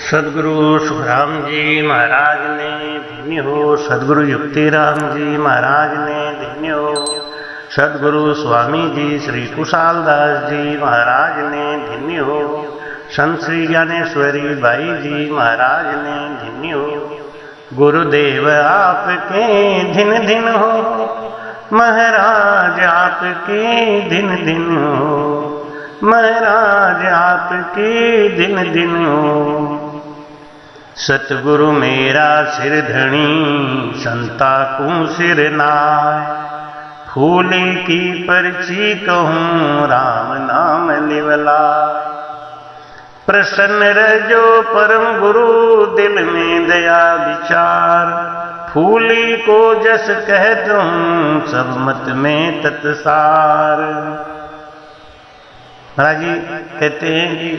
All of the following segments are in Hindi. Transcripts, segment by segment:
सदगुरु सुखराम जी महाराज ने धन्य हो। सदगुरु युक्तिराम जी महाराज ने धन्य हो। सदगुरु स्वामी जी श्री कुशालदास जी महाराज ने धन्य हो। संत श्री ज्ञानेश्वरी बाई जी महाराज ने धन्य हो। गुरुदेव आपके दिन दिन हो, महाराज आपके दिन दिन हो, महाराज आपके दिन दिन हो। सतगुरु मेरा सिर धनी, संता को सिर नाय, फूले की पर्ची कहूँ राम नाम लिवला। प्रसन्न रजो परम गुरु, दिल में दया विचार, फूली को जस कह दूं सब मत में तत्सार। महाराज जी कहते हैं कि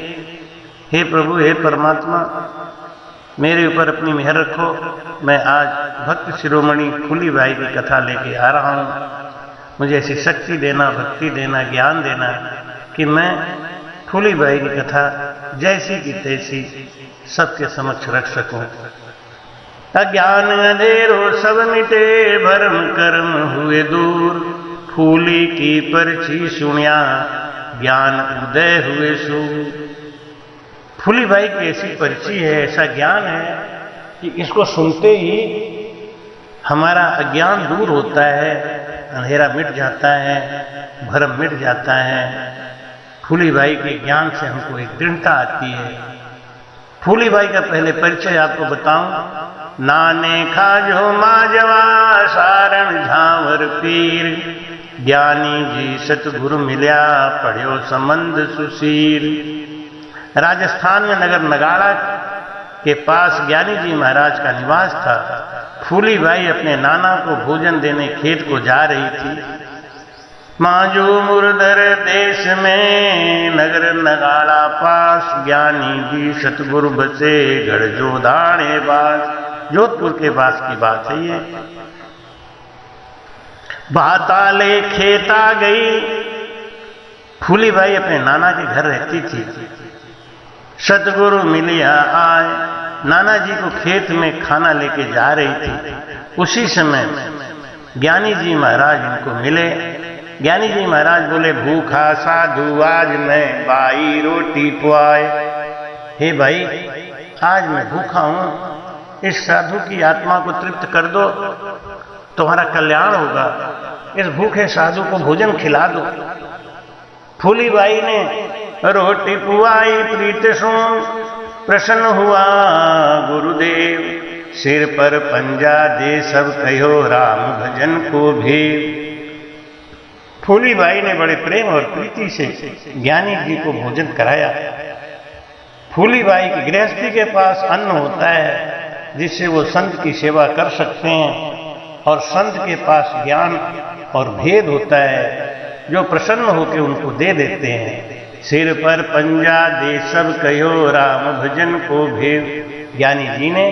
हे प्रभु, हे परमात्मा, मेरे ऊपर अपनी मेहर रखो। मैं आज भक्त शिरोमणि फूली बाई की कथा लेके आ रहा हूँ। मुझे ऐसी शक्ति देना, भक्ति देना, ज्ञान देना कि मैं फूली बाई की कथा जैसी की तैसी सबके समक्ष रख सकूं। अज्ञान अंधेरो सब मिटे, भरम कर्म हुए दूर, फूली की पर्ची सुनिया ज्ञान उदय हुए सूर। फूली बाई की ऐसी पर्ची है, ऐसा ज्ञान है कि इसको सुनते ही हमारा अज्ञान दूर होता है, अंधेरा मिट जाता है, भरम मिट जाता है। फूली बाई के ज्ञान से हमको एक दृढ़ता आती है। फूली बाई का पहले परिचय आपको बताऊं। नाने खाजो माजवा, सारण झांवर पीर, ज्ञानी जी सतगुरु मिल्या, पढ़्यो संबंध सुशीर। राजस्थान में नगर नगाड़ा के पास ज्ञानी जी महाराज का निवास था। फूली बाई अपने नाना को भोजन देने खेत को जा रही थी। मांजू मुरदर देश में नगर नगाड़ा पास, ज्ञानी जी सतगुरु बसे गढ़जो दाणे बास। जोधपुर के पास की बात है ये। भाताले खेत आ गई। फूली बाई अपने नाना के घर रहती थी। सतगुरु मिलिया आए, नाना जी को खेत में खाना लेके जा रही थी। उसी समय ज्ञानी जी महाराज इनको मिले। ज्ञानी जी महाराज बोले, भूखा साधु आज मैं बाई रोटी पुआए। हे भाई, आज मैं भूखा हूं, इस साधु की आत्मा को तृप्त कर दो, तुम्हारा कल्याण होगा। इस भूखे साधु को भोजन खिला दो। फूली बाई ने रोटी पुआई प्रीत सुन, प्रसन्न हुआ गुरुदेव। सिर पर पंजा दे सब कहो, राम भजन को भेव। फूली बाई ने बड़े प्रेम और प्रीति से ज्ञानी जी को भोजन कराया। फूली बाई की गृहस्थी के पास अन्न होता है जिससे वो संत की सेवा कर सकते हैं, और संत के पास ज्ञान और भेद होता है जो प्रसन्न होकर उनको दे देते हैं। सिर पर पंजा दे सब कहो, राम भजन को भेद। ज्ञानी जी ने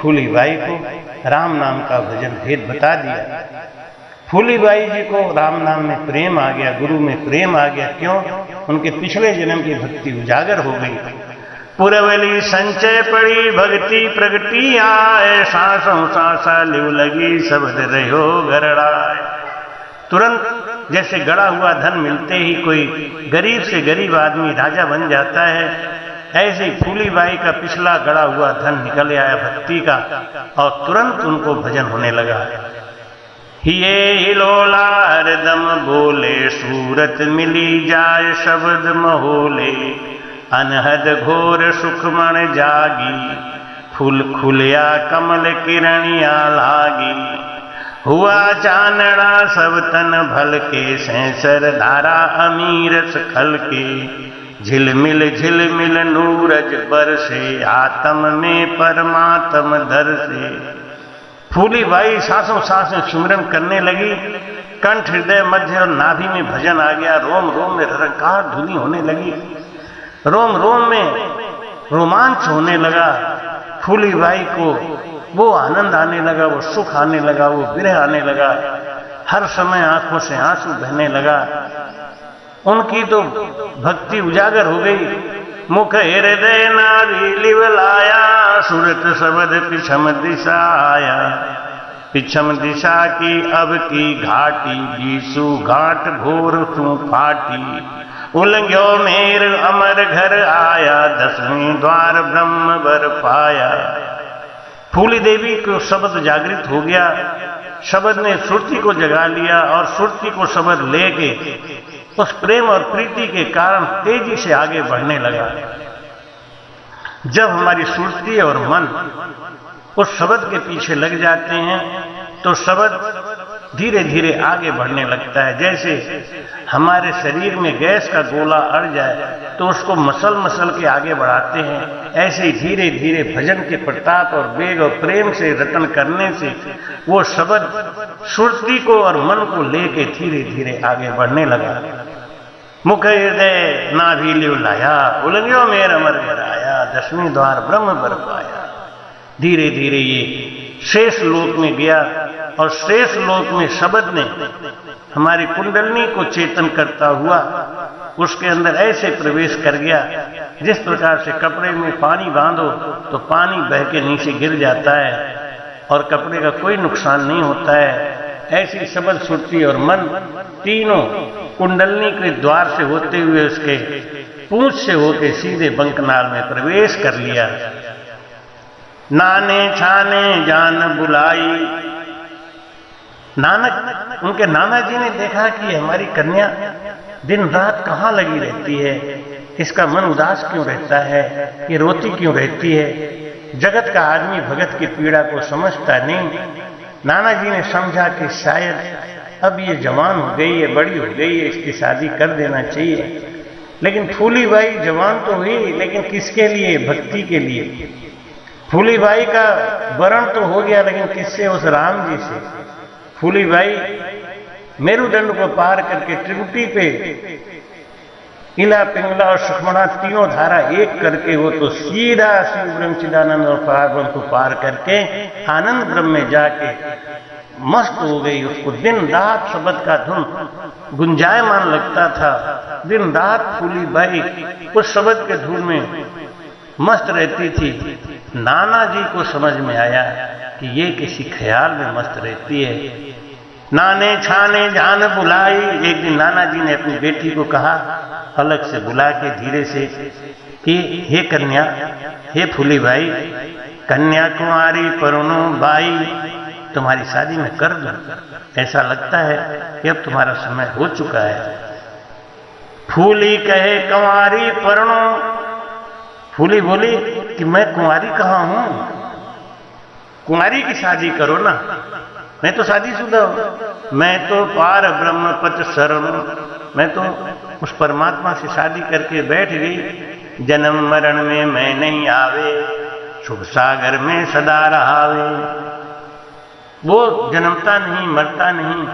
फूली बाई को राम नाम का भजन भेद बता दिया। फूली बाई जी को राम नाम में प्रेम आ गया, गुरु में प्रेम आ गया। क्यों? उनके पिछले जन्म की भक्ति उजागर हो गई। पुरवली संचय पड़ी, भक्ति प्रगति आए, सांसों सांसा लिव लगी, शब्द रहो गरड़ाए। तुरंत जैसे गड़ा हुआ धन मिलते ही कोई गरीब से गरीब आदमी राजा बन जाता है, ऐसे ही फूली बाई का पिछला गड़ा हुआ धन निकल आया भक्ति का, और तुरंत उनको भजन होने लगा। ये हिलोला हरदम बोले, सूरत मिली जाय शब्द महोले, अनहद घोर सुखमण जागी, फूल खुलिया कमल किरणिया लागी। हुआ चानड़ा सब तन भल के, सैसर धारा अमीरस खल के, झिलमिल नूरज बरसे, आत्म में परमात्म दर से। फूली बाई सांसों सांस में सुमिरन करने लगी। कंठ, हृदय, मध्य और नाभि में भजन आ गया। रोम रोम में रंकार धुनी होने लगी। रोम रोम में रोमांच होने लगा। फूली बाई को वो आनंद आने लगा, वो सुख आने लगा, वो विरह आने लगा। हर समय आंखों से आंसू बहने लगा। उनकी तो भक्ति उजागर हो गई। मुख हृदय नाभि लिवलाया, सुरत शब्द पिछम दिशा आया। पिछम दिशा की अब की घाटी, बीसु घाट घोर तू फाटी। उलंघ्यो मेर अमर घर आया, 10वें द्वार ब्रह्म वर पाया। फूली देवी को शब्द जागृत हो गया, शब्द ने सुरती को जगा लिया और सुरती को शब्द लेके उस प्रेम और प्रीति के कारण तेजी से आगे बढ़ने लगा। जब हमारी सुरती और मन उस शब्द के पीछे लग जाते हैं तो शब्द धीरे धीरे आगे बढ़ने लगता है। जैसे हमारे शरीर में गैस का गोला अड़ जाए तो उसको मसल मसल के आगे बढ़ाते हैं, ऐसे ही धीरे धीरे भजन के प्रताप और वेग और प्रेम से रटन करने से वो शब्द सुरती को और मन को लेके धीरे धीरे आगे बढ़ने लगा। मुख हृदय नाभि लिवलाया, उलंघ्यो मेर अमर घर आया, 10वें द्वार ब्रह्म वर पाया। धीरे धीरे ये शेष लोक में गया और शेष लोक में शब्द ने हमारी कुंडलनी को चेतन करता हुआ उसके अंदर ऐसे प्रवेश कर गया जिस प्रकार से कपड़े में पानी बांधो तो पानी बह के नीचे गिर जाता है और कपड़े का कोई नुकसान नहीं होता है। ऐसी शब्द सुरती और मन तीनों कुंडलनी के द्वार से होते हुए उसके पूंछ से होके सीधे बंकनाल में प्रवेश कर लिया। नाने छाने जान बुलाई, नानक उनके नाना जी ने देखा कि हमारी कन्या दिन रात कहाँ लगी रहती है, इसका मन उदास क्यों रहता है, ये रोती क्यों रहती है। जगत का आदमी भगत की पीड़ा को समझता नहीं। नाना जी ने समझा कि शायद अब ये जवान हो गई है, बड़ी हो गई है, इसकी शादी कर देना चाहिए। लेकिन फूली बाई जवान तो हुई, लेकिन किसके लिए? भक्ति के लिए। फूली बाई का वरण तो हो गया, लेकिन किससे? उस राम जी से। फूली बाई मेरुदंड को पार करके त्रिकुटी पे इला पिंगला और सुखमणा तीनों धारा एक करके वो तो सीधा शिव ब्रह्म चिदानंद और पार को पार करके आनंद ब्रह्म में जाके मस्त हो गई। उसको दिन रात शब्द का धुन गुंजायमान लगता था। दिन रात फूली बाई उस शब्द के धुन में मस्त रहती थी। नाना जी को समझ में आया कि ये किसी ख्याल में मस्त रहती है। नाने छाने जान बुलाई, एक दिन नाना जी ने अपनी बेटी को कहा, अलग से बुला के धीरे से कि हे कन्या, हे फूली बाई, कन्या कुमारी परुणो बाई, तुम्हारी शादी मैं कर दूं। ऐसा लगता है कि अब तुम्हारा समय हो चुका है। फूली कहे कुंवारी परुणो, फूली बोली कि मैं कुंवारी कहाँ हूं, कुंवारी की शादी करो ना, मैं तो शादीशुदा हूं। मैं तो पार ब्रह्म पच शरण, मैं तो उस परमात्मा से शादी करके बैठ गई। जन्म मरण में मैं नहीं आवे, सुख सागर में सदा रहावे। वो जन्मता नहीं, मरता नहीं,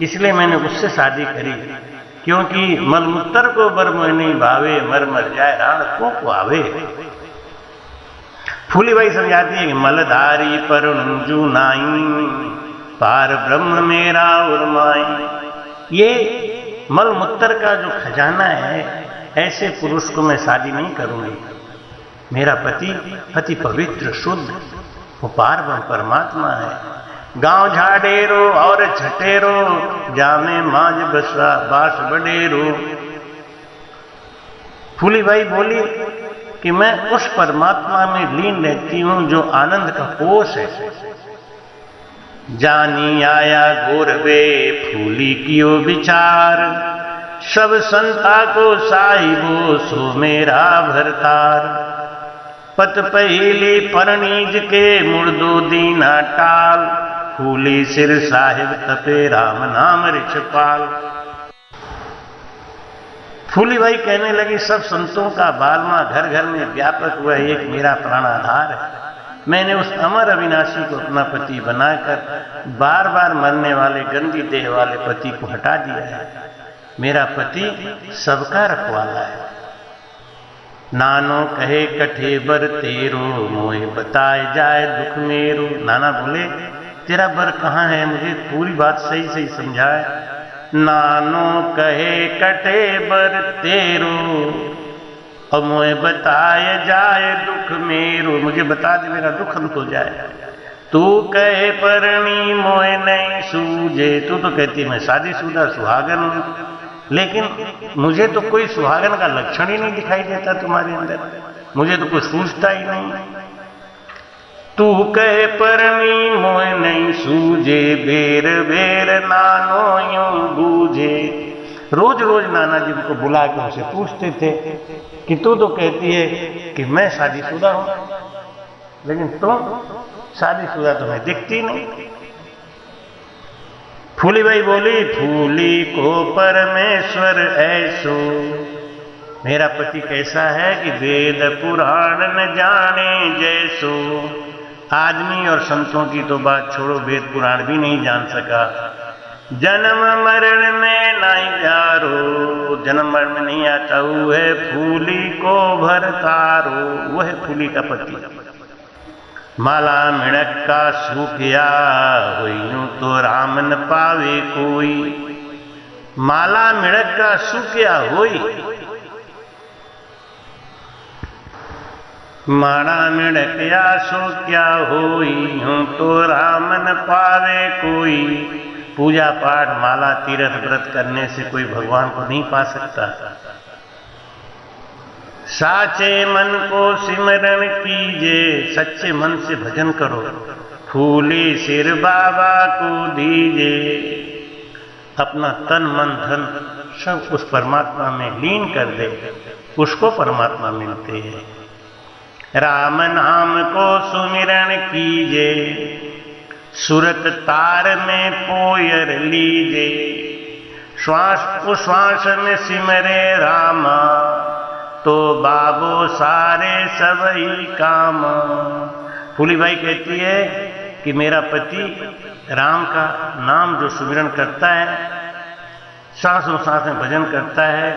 इसलिए मैंने उससे शादी करी। क्योंकि मलमूत्र को बर मोह नहीं भावे, मर मर जाए राण को आवे। फूली बाई समझाती है कि मलधारी पर जू नाई, पार ब्रह्म मेरा उर्माई। ये मलमूत्र का जो खजाना है, ऐसे पुरुष को मैं शादी नहीं करूंगी। मेरा पति अति पवित्र शुद्ध, वो पार ब्रह्म परमात्मा है। गांव झाड़ेरो और झटेरो, जामे माज बसा बास बडेरो। फूली बाई बोली कि मैं उस परमात्मा में लीन रहती हूं जो आनंद का कोष है। जानी आया गोरवे फूली कियो विचार, सब संता को साहिबो सो मेरा भरतार। पत पहली परनीज के मुर्दो दीना टाल, फूली सिर साहिब तपे राम नाम रिछपाल। फूली बाई कहने लगी, सब संतों का बालमा घर घर में व्यापक हुआ एक मेरा प्राणाधार है। मैंने उस अमर अविनाशी को अपना पति बनाकर बार बार मरने वाले गंदी देह वाले पति को हटा दिया है। मेरा पति सबका रखवाला है। नानो कहे कठे बर तेरो, मोहे बताए जाए दुख मेरो। नाना बोले, तेरा बर कहाँ है, मुझे पूरी बात सही सही समझाए। नानो कहे कठे बर तेरो, और मोए बताए जाए दुख मेरो, मुझे बता दे मेरा दुख अंत हो जाए। तू कहे परणी मोए नहीं सूझे, तू तो कहती मैं शादीशुदा सुहागन हूं, लेकिन मुझे तो कोई सुहागन का लक्षण ही नहीं दिखाई देता तुम्हारे अंदर, मुझे तो कुछ सूझता ही नहीं। तू कहे परनी मोए नहीं सूझे, बेर बेर नानो यूं बूझे। रोज रोज नाना जी को बुला के उनसे पूछते थे कि तू तो कहती है कि मैं शादीशुदा हूं, लेकिन तुम शादीशुदा तो मैं दिखती नहीं। फूली बाई बोली, फूली को परमेश्वर ऐसो, मेरा पति कैसा है कि वेद पुराण न जाने जैसो। आदमी और संतों की तो बात छोड़ो, वेद पुराण भी नहीं जान सका। जन्म मरण में नहीं प्यारो, जन्म मरण में नहीं आता वो है फूली को भरतारो, वो है फूली का पति। माला मिणक का सूखिया होइनु तो राम न पावे कोई, माला मिणक का सूखिया होई, माड़ा मिड़किया सो क्या होई, यूं तो राम न पावे कोई। पूजा पाठ माला तीर्थ व्रत करने से कोई भगवान को नहीं पा सकता। साचे मन को सिमरण कीजे, सच्चे मन से भजन करो, फूली सिर बाबा को दीजे। अपना तन मन धन सब उस परमात्मा में लीन कर दे, उसको परमात्मा मिलते हैं। राम नाम को सुमिरण कीजे, सुरत तार में पोयर लीजे। श्वास उश्वास में सिमरे रामा, तो बाबो सारे सबई काम। फूलीबाई कहती है कि मेरा पति राम का नाम जो सुमिरन करता है, सांसों सांस में भजन करता है,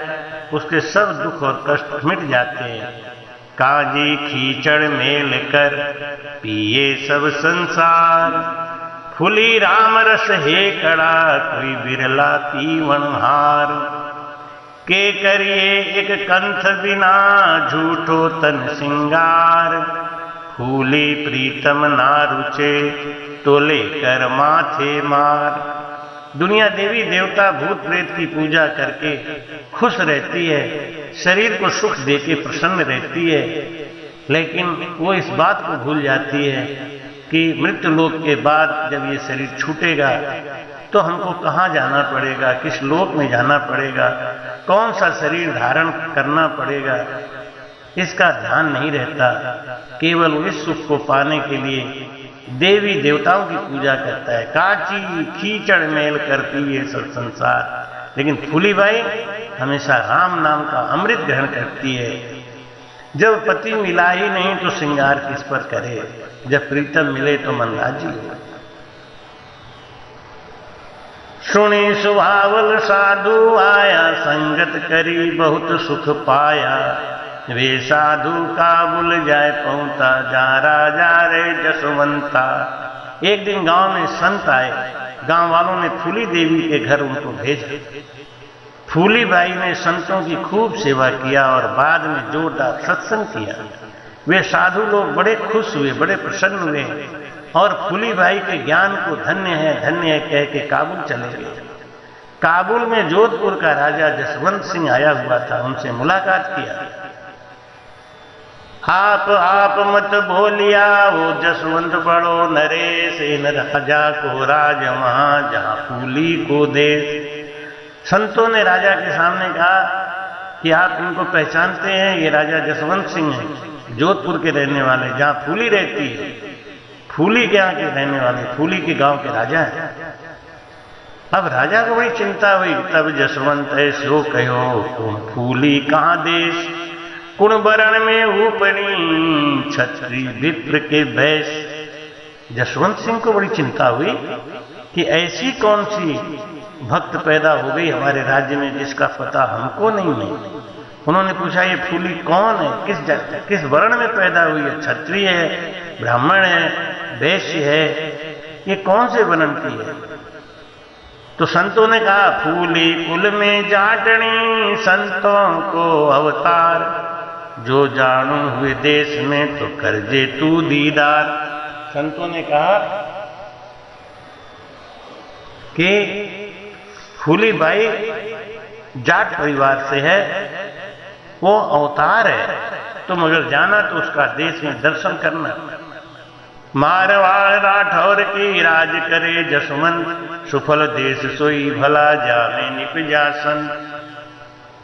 उसके सब दुख और कष्ट मिट जाते हैं। काजी खींचड़ मेल कर पिए सब संसार, फूली राम रस हे कड़ा कोई बिरला पीवन हार। के करिए एक कंठ बिना झूठो तन सिंगार, फूली प्रीतम ना रुचे तो लेकर माथे मार। दुनिया देवी देवता भूत प्रेत की पूजा करके खुश रहती है, शरीर को सुख देके प्रसन्न रहती है, लेकिन वो इस बात को भूल जाती है कि मृत्यु लोक के बाद जब ये शरीर छूटेगा तो हमको कहाँ जाना पड़ेगा, किस लोक में जाना पड़ेगा, कौन सा शरीर धारण करना पड़ेगा, इसका ध्यान नहीं रहता। केवल इस सुख को पाने के लिए देवी देवताओं की पूजा करता है। काची खींचड़ मेल करती है सब संसार, लेकिन फूलीबाई हमेशा राम नाम का अमृत ग्रहण करती है। जब पति मिला ही नहीं तो श्रृंगार किस पर करे, जब प्रीतम मिले तो मन राजी हो। सुनी सुहावल साधु आया, संगत करी बहुत सुख पाया। वे साधु का बुल जाए पहुंचा, जा राजा रे जसवंता। एक दिन गांव में संत आए, गांव वालों ने फूली देवी के घर उनको भेजा। फूलीबाई ने संतों की खूब सेवा किया और बाद में जोरदार सत्संग किया। वे साधु लोग बड़े खुश हुए, बड़े प्रसन्न हुए और फूलीबाई के ज्ञान को धन्य है कह के काबुल चले गए। काबुल में जोधपुर का राजा जसवंत सिंह आया हुआ था, उनसे मुलाकात किया। आप मत भोलिया, वो जसवंत बड़ो नरेश, इन राजा को राज वहां जहां फूली को देश। संतों ने राजा के सामने कहा कि आप इनको पहचानते हैं, ये राजा जसवंत सिंह हैं, जोधपुर के रहने वाले, जहां फूली रहती है, फूली के यहाँ के रहने वाले, फूली के गांव के राजा हैं। अब राजा को बड़ी चिंता हुई। तब जसवंत ऐसो कहो फूली कहाँ देश, कुण बरण में ऊपरी छत्री विप्र के भैस। जसवंत सिंह को बड़ी चिंता हुई कि ऐसी कौन सी भक्त पैदा हो गई हमारे राज्य में जिसका पता हमको नहीं है। उन्होंने पूछा ये फूली कौन है, किस वर्ण में पैदा हुई है, क्षत्रिय है, ब्राह्मण है, वैश्य है, ये कौन से वर्ण की है। तो संतों ने कहा फूली कुल में जाटनी संतों को अवतार। जो जानू हुए देश में तो करजे तू दीदार। संतों ने कहा कि फूलीबाई जाट परिवार से है, वो अवतार है, तुम अगर जाना तो उसका देश में दर्शन करना। मारवाड़ राठौर की राज करे जसवंत, सुफल देश सोई भला जामे निपजा संत।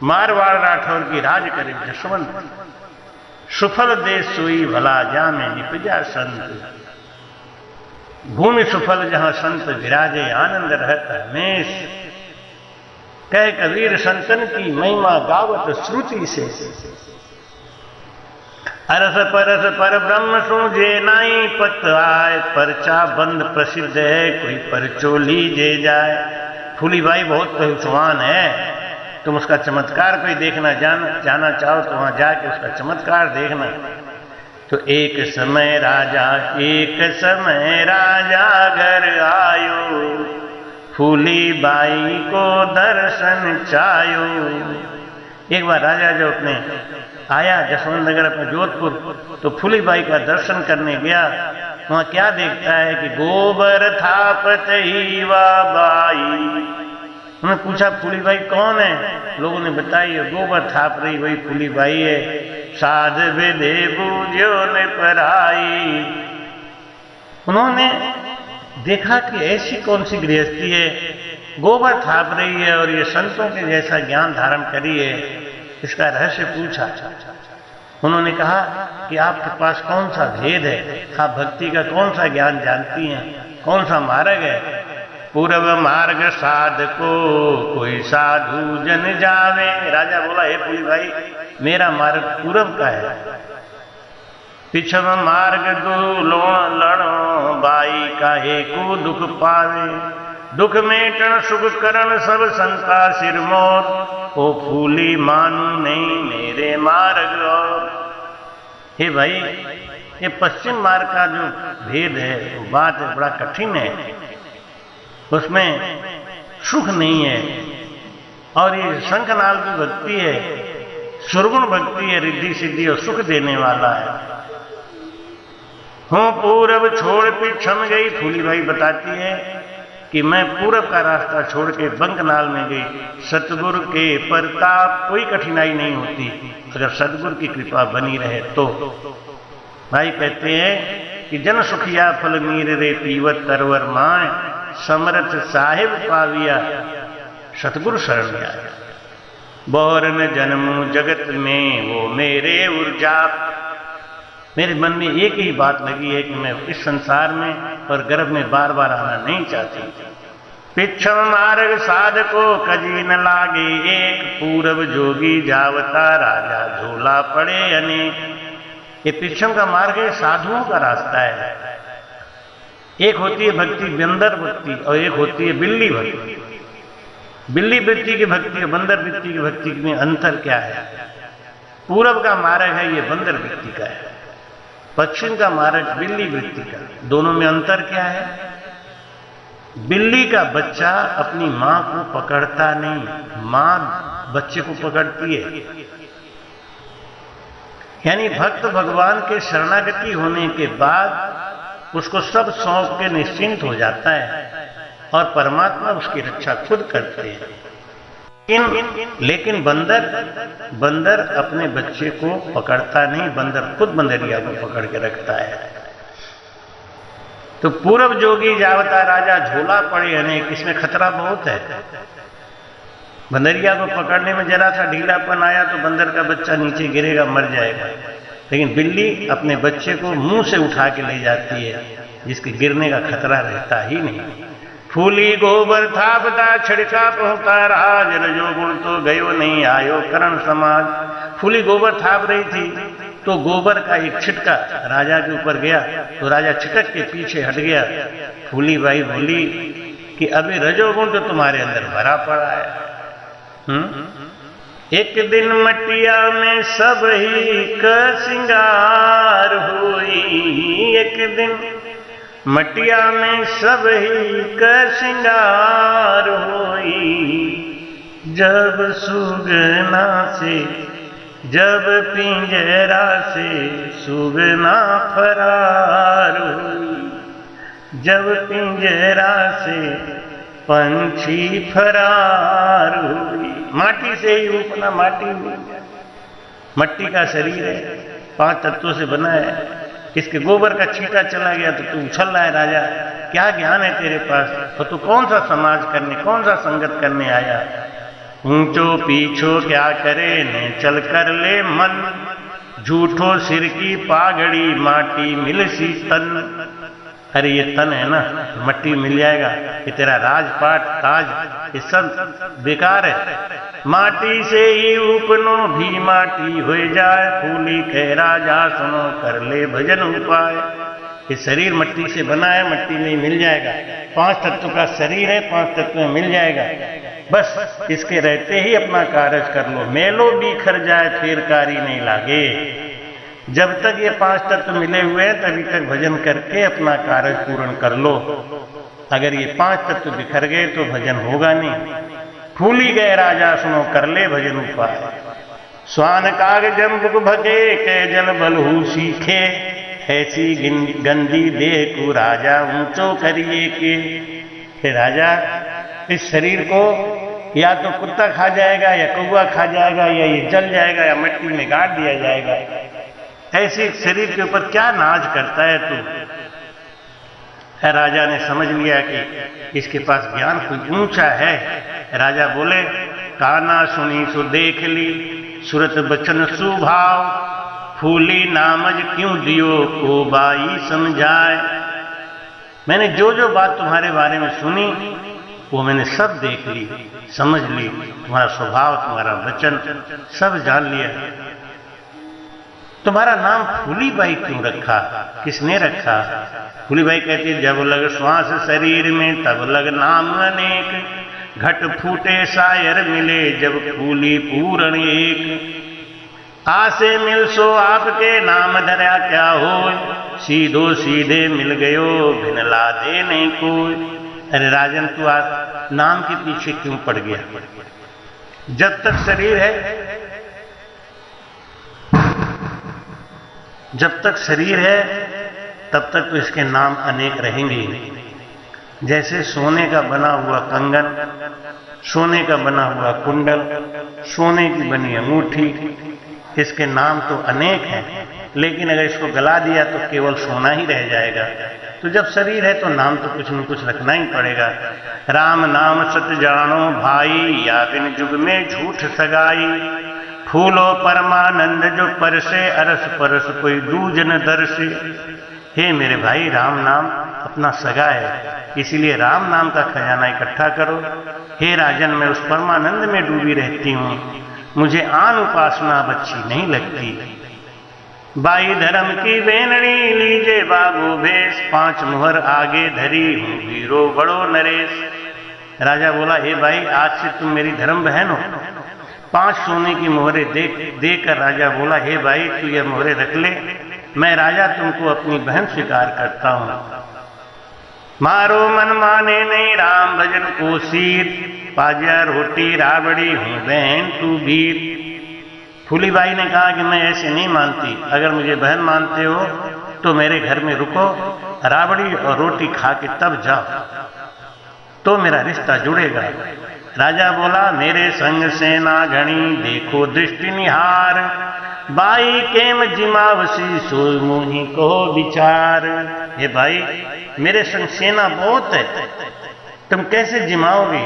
मारवाड़ राठौर की राज करे जसवंत, सुफल देश सोई भला जामे निपजा संत। भूमि सुफल जहां संत विराजे आनंद रहता हमेश। कह कबीर संतन की महिमा गावत श्रुति से। अरस पर ब्रह्म सूझे नाई पत आए, परचा बंद प्रसिद्ध है कोई परचो लीजे जाए। फूलीबाई बहुत पहलवान है, तुम उसका चमत्कार कोई देखना जाना चाहो तो वहां जाके उसका चमत्कार देखना। तो एक समय राजा घर आयो, फूलीबाई को दर्शन चायो। एक बार राजा जो अपने आया जसवंत नगर अपने जोधपुर, तो फूलीबाई का दर्शन करने गया। वहां क्या देखता है कि गोबर थापत ही वा बाई। उन्होंने पूछा फूलीबाई कौन है? लोगों ने बताई गोबर थाप रही वही फूलीबाई है। साध बेदे बूझो ने पराई। उन्होंने देखा कि ऐसी कौन सी गृहस्थी है, गोबर थाप रही है और ये संतों के जैसा ज्ञान धारण करी है। इसका रहस्य पूछा। उन्होंने कहा कि आपके पास कौन सा भेद है, आप भक्ति का कौन सा ज्ञान जानती हैं, कौन सा मार्ग है? पूर्व मार्ग साध को कोई साधु जन जावे। राजा बोला हे फूलीबाई, मेरा मार्ग पूर्व का है। पिछव मार्ग दो लड़ो बाई काहे को दुख पावे। दुख मेटन सुख करण सब संता सिर मोर। ओ फूली मानू नहीं मेरे मार्ग और। हे भाई, ये पश्चिम मार्ग का जो भेद है वो बात बड़ा कठिन है, उसमें सुख नहीं है। और ये शंखनाल की भक्ति है, सुरगुण भक्ति है, रिद्धि सिद्धि और सुख देने वाला है। हूं पूरब छोड़ पिछम गई। फूलीबाई बताती है कि मैं पूरब का रास्ता छोड़ के बंकनाल में गई। सतगुरु के प्रताप कोई कठिनाई नहीं होती अगर सतगुरु की कृपा बनी रहे तो। भाई कहते हैं कि जन सुखिया फल मीर रे पीवत तरवर माए। समरथ साहिब पाविया सतगुरु शरण आया। बोरन जन्मू जगत में वो मेरे ऊर्जा। मेरे मन में एक ही बात लगी है कि मैं इस संसार में और गर्भ में बार बार आना नहीं चाहती। पिछम मार्ग साधको कजी न लागे एक। पूरब जोगी जावता राजा झोला पड़े अनेक। ये पिछम का मार्ग है, साधुओं का रास्ता है। एक होती है भक्ति बंदर भक्ति और एक होती है बिल्ली भक्ति। बिल्ली वृत्ति की भक्ति और बंदर वृत्ति की भक्ति में अंतर क्या है? पूरब का मार्ग है ये बंदर वृत्ति का है, पश्चिम का मार्ग बिल्ली वृत्ति का। दोनों में अंतर क्या है? बिल्ली का बच्चा अपनी मां को पकड़ता नहीं, मां बच्चे को पकड़ती है। यानी भक्त भगवान के शरणागति होने के बाद उसको सब सौंप के निश्चिंत हो जाता है और परमात्मा उसकी रक्षा खुद करते हैं। लेकिन बंदर अपने बच्चे को पकड़ता नहीं, बंदर खुद बंदरिया को पकड़ के रखता है। तो पूरब जोगी जावता राजा झोला पड़े अनेक, इसमें खतरा बहुत है। बंदरिया को पकड़ने में जरा सा ढीलापन आया तो बंदर का बच्चा नीचे गिरेगा, मर जाएगा। लेकिन बिल्ली अपने बच्चे को मुंह से उठा के ले जाती है, जिसके गिरने का खतरा रहता ही नहीं। फूली गोबर थापता छिड़का पहुंचा राज। रजो गुण तो गयो नहीं आयो करण समाज। फूली गोबर थाप रही थी तो गोबर का एक छिटका राजा के ऊपर गया तो राजा छिटक के पीछे हट गया। फूलीबाई बोली कि अभी रजोगुण तो तुम्हारे अंदर भरा पड़ा है। एक दिन मटिया में सब ही का सिंगार हुई। एक दिन मटिया में सब ही का सिंगार हुई। जब सुगना से जब पिंजरा से सुगना फरार हुई, जब पिंजरा से पंछी फरार हुई। माटी से ही रूपना माटी हुई, मट्टी का शरीर है, 5 तत्वों से बना है। इसके गोबर का छींटा चला गया तो तू उछल रहा है राजा, क्या ज्ञान है तेरे पास? तो तू कौन सा समाज करने, कौन सा संगत करने आया? ऊंचो पीछो क्या करे ने चल कर ले मन, झूठो सिर की पागड़ी माटी मिलसी तन। अरे ये तन है ना, मट्टी मिल जाएगा, ये तेरा राजपाट ताज ये सब बेकार है। माटी से ही उपनो भी माटी हो जाए, फूली कह राजा सुनो कर ले भजन उपाय। ये शरीर मट्टी से बना है, मट्टी में ही मिल जाएगा। 5 तत्व का शरीर है, 5 तत्व में मिल जाएगा। बस इसके रहते ही अपना कार्य कर लो, मेलो बिखर जाए फिर कारी नहीं लागे। जब तक ये 5 तत्व मिले हुए हैं तभी तक भजन करके अपना कार्य पूर्ण कर लो। अगर ये 5 तत्व बिखर गए तो भजन होगा नहीं। फूली गए राजा सुनो कर ले भजन उपाय, स्वान काग जम्बुक भगे के जल बलहू सीखे, ऐसी गंदी देह को राजा ऊंचो करिए के। हे राजा, इस शरीर को या तो कुत्ता खा जाएगा या कौवा खा जाएगा या ये जल जाएगा या मिट्टी में गाड़ दिया जाएगा। ऐसे शरीर के ऊपर क्या नाज करता है तू? राजा ने समझ लिया कि इसके पास ज्ञान कोई ऊंचा है। राजा बोले, काना सुनी सो देख ली, सुरत बचन सुभाव, फूली नामज क्यों दियो को बाई समझाए। मैंने जो जो बात तुम्हारे बारे में सुनी वो मैंने सब देख ली, समझ ली। तुम्हारा स्वभाव, तुम्हारा वचन सब जान लिया। तुम्हारा नाम फूली बाई क्यों रखा? किसने रखा? फूली बाई कहती है, जब लग श्वास शरीर में तब लग नाम अनेक, घट फूटे शायर मिले जब फूली पूरण एक। आसे मिल सो आपके नाम धरा क्या हो, सीधो सीधे मिल गयो भिन ला दे नहीं कोई। अरे राजन, तू आज नाम के पीछे क्यों पड़ गया? जब तक शरीर है, जब तक शरीर है तब तक तो इसके नाम अनेक रहेंगे। जैसे सोने का बना हुआ कंगन, सोने का बना हुआ कुंडल, सोने की बनी अंगूठी, इसके नाम तो अनेक हैं, लेकिन अगर इसको गला दिया तो केवल सोना ही रह जाएगा। तो जब शरीर है तो नाम तो कुछ न कुछ रखना ही पड़ेगा। राम नाम सत जानो भाई, या बिन जुग में झूठ सगाई। फूलो परमानंद जो परसे, अरस परस कोई दूजन दर्शे। हे मेरे भाई, राम नाम अपना सगा है, इसीलिए राम नाम का खजाना इकट्ठा करो। हे राजन, मैं उस परमानंद में डूबी रहती हूँ, मुझे आन उपासना अब अच्छी नहीं लगती। बाई धर्म की बेनड़ी लीजे बाबू भेष, 5 मुहर आगे धरी हूँ वीरो बड़ो नरेश। राजा बोला, हे भाई, आज से तुम मेरी धर्म बहन हो। 5 सोने की मोहरे देकर राजा बोला, हे भाई, तू ये मोहरे रख ले, मैं राजा तुमको अपनी बहन स्वीकार करता हूं। मारो मन माने नहीं राम भजन को सीर, पाजा रोटी राबड़ी हूं बहन तू वीर। फूलीबाई ने कहा कि मैं ऐसे नहीं मानती, अगर मुझे बहन मानते हो तो मेरे घर में रुको, राबड़ी और रोटी खा के तब जाओ, तो मेरा रिश्ता जुड़ेगा। राजा बोला, मेरे संग सेना घनी देखो दृष्टि निहार, बाई केम जिमावसी सो मोही को विचार। ये भाई, मेरे संग सेना बहुत है, तुम कैसे जिमाओगे?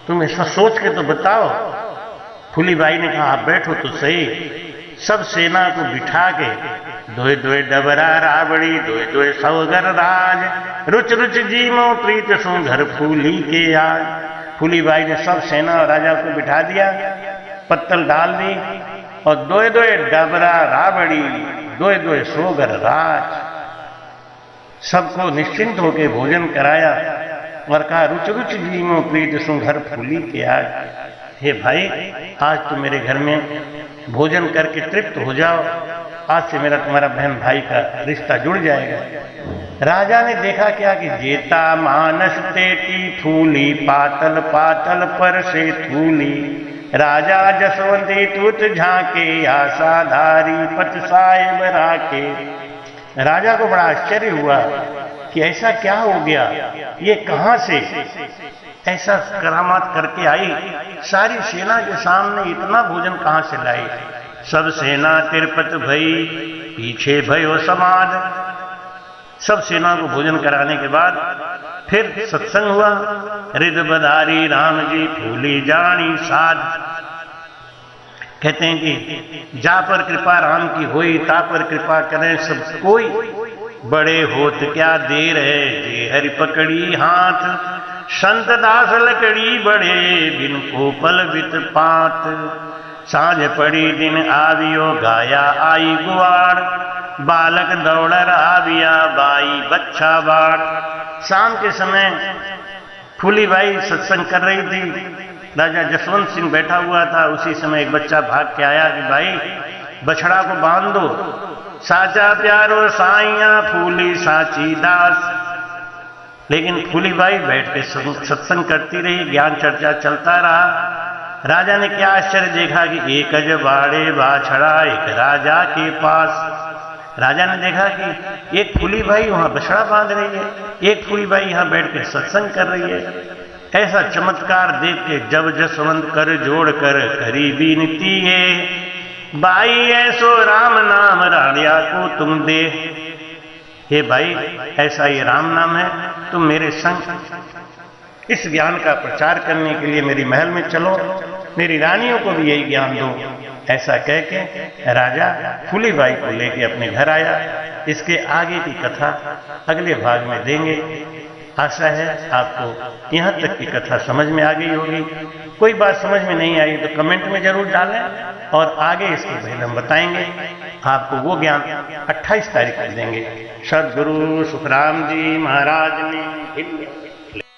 तुम ऐसा सोच के तो बताओ। फूलीबाई ने कहा, आप बैठो तो सही। सब सेना को बिठा के दोए दोए डबरा राबड़ी, दोए दोए सौगर राज, रुच रुच जीमो प्रीत सो घर फूली के आज। फूलीबाई ने सब सेना और राजा को बिठा दिया, पत्तल डाल दी और दोए दोए डबरा राबड़ी, दोए दोए सोगर राज, सबको निश्चिंत होकर भोजन कराया और कहा, रुच रुच जीमो प्रीत सो घर फूली के आज। हे भाई, आज तो मेरे घर में भोजन करके तृप्त हो जाओ, आज से मेरा तुम्हारा बहन भाई का रिश्ता जुड़ जाएगा। राजा ने देखा क्या कि जेता मानस तेती थूली, पातल पातल पर से थूली, राजा जसवंती तूत झांके, आशाधारी पत साहेब राके। राजा को बड़ा आश्चर्य हुआ कि ऐसा क्या हो गया, ये कहां से ऐसा करामात करके आई, सारी सेना के सामने इतना भोजन कहां से लाई। सब सेना तिरपत भई, पीछे भयो समाज। सब सेना को भोजन कराने के बाद फिर सत्संग हुआ। रिद बधारी राम जी फूली जानी साध। कहते हैं कि जा पर कृपा राम की होई, ता पर कृपा करें सब कोई। बड़े होत क्या देर है, जे हरि पकड़ी हाथ। संत दास लकड़ी बड़े, बिन कोपल बित पात। साँझ पड़ी दिन आवियो, गाया आई गुआड़। बालक दौड़ आविया, बाई बच्चा बाड़। शाम के समय फूलीबाई सत्संग कर रही थी। राजा जसवंत सिंह बैठा हुआ था। उसी समय एक बच्चा भाग के आया कि भाई बछड़ा को बांध दो। साचा प्यारो साइया, फूली साची दास। लेकिन फूलीबाई बैठ के सत्संग करती रही, ज्ञान चर्चा चलता रहा। राजा ने क्या आश्चर्य देखा कि एक अजबाड़े बाछड़ा एक राजा के पास। राजा ने देखा कि एक फूलीबाई वहां बछड़ा बांध रही है, एक फूलीबाई यहां बैठ के सत्संग कर रही है। ऐसा चमत्कार देख के जब जसवंत कर जोड़ कर करी विनती है, बाई ऐसो राम नाम राणिया को तुम दे। हे भाई, ऐसा ये राम नाम है, तुम मेरे संग इस ज्ञान का प्रचार करने के लिए मेरी महल में चलो, मेरी रानियों को भी यही ज्ञान दो। ऐसा कह के राजा फूलीबाई को लेके अपने घर आया। इसके आगे की कथा अगले भाग में देंगे। आशा है आपको यहाँ तक की कथा समझ में आ गई होगी। कोई बात समझ में नहीं आई तो कमेंट में जरूर डालें और आगे इसके बारे हम बताएंगे। आपको वो ज्ञान 28 तारीख को देंगे। सदगुरु सुखराम जी महाराज ने